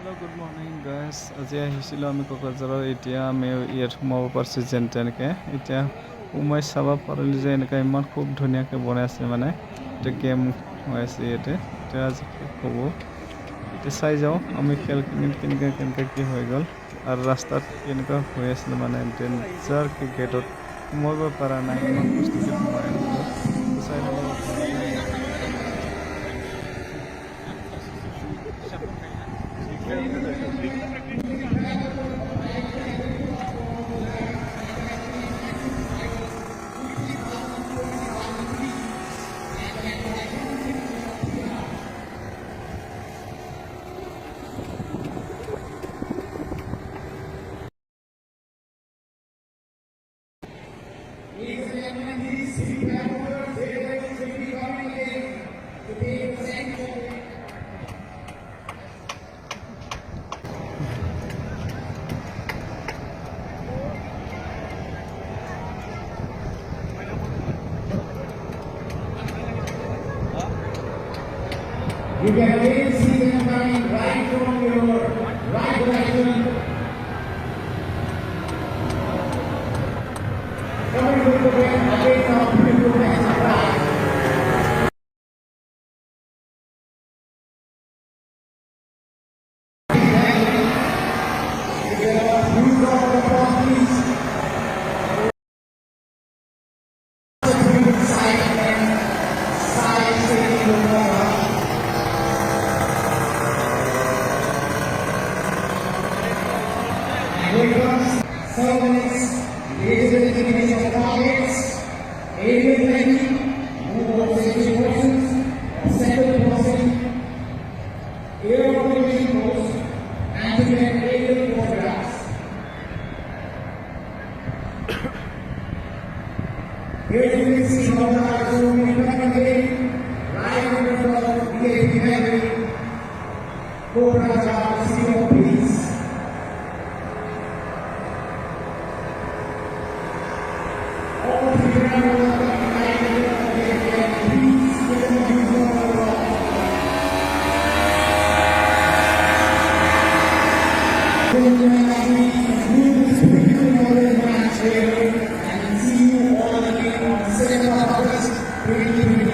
Hello' good morning guys. আজি আহিছিলোঁ আমি কোকৰাঝাৰৰ। এতিয়া আমি ইয়াত সোমাব পাৰিছোঁ যেন তেনেকৈ। এতিয়া সোমাই চাব পাৰিলোঁ যে এনেকৈ ইমান খুব ধুনীয়াকৈ বনাই আছে মানে। এতিয়া গেম হৈ আছে ইয়াতে। এতিয়া আজি শেষ হ'ব। এতিয়া চাই যাওঁ আমি খেলখিনি কেনেকৈ কি হৈ গ'ল আৰু ৰাস্তাত কেনেকুৱা হৈ আছিলে মানে ডেঞ্জাৰকৈ গেটত সোমাব পৰা নাই, ইমান কষ্টকৈ সোমাই আছিলোঁ। চাই থাকোঁ আপোনালোকে। You can really see them coming right from your right direction. Coming with the wind, again now beautiful and surprise. Here comes 7 minutes. Ladies and gentlemen, your targets. Aerial landing, move on safety portions, center crossing, air operation post, and to get aerial photographs. Here you can see how the zone will come again, right in front of VIP Gallery, Kokrajhar, City of Peace. And see you all again on 7th of August 2020.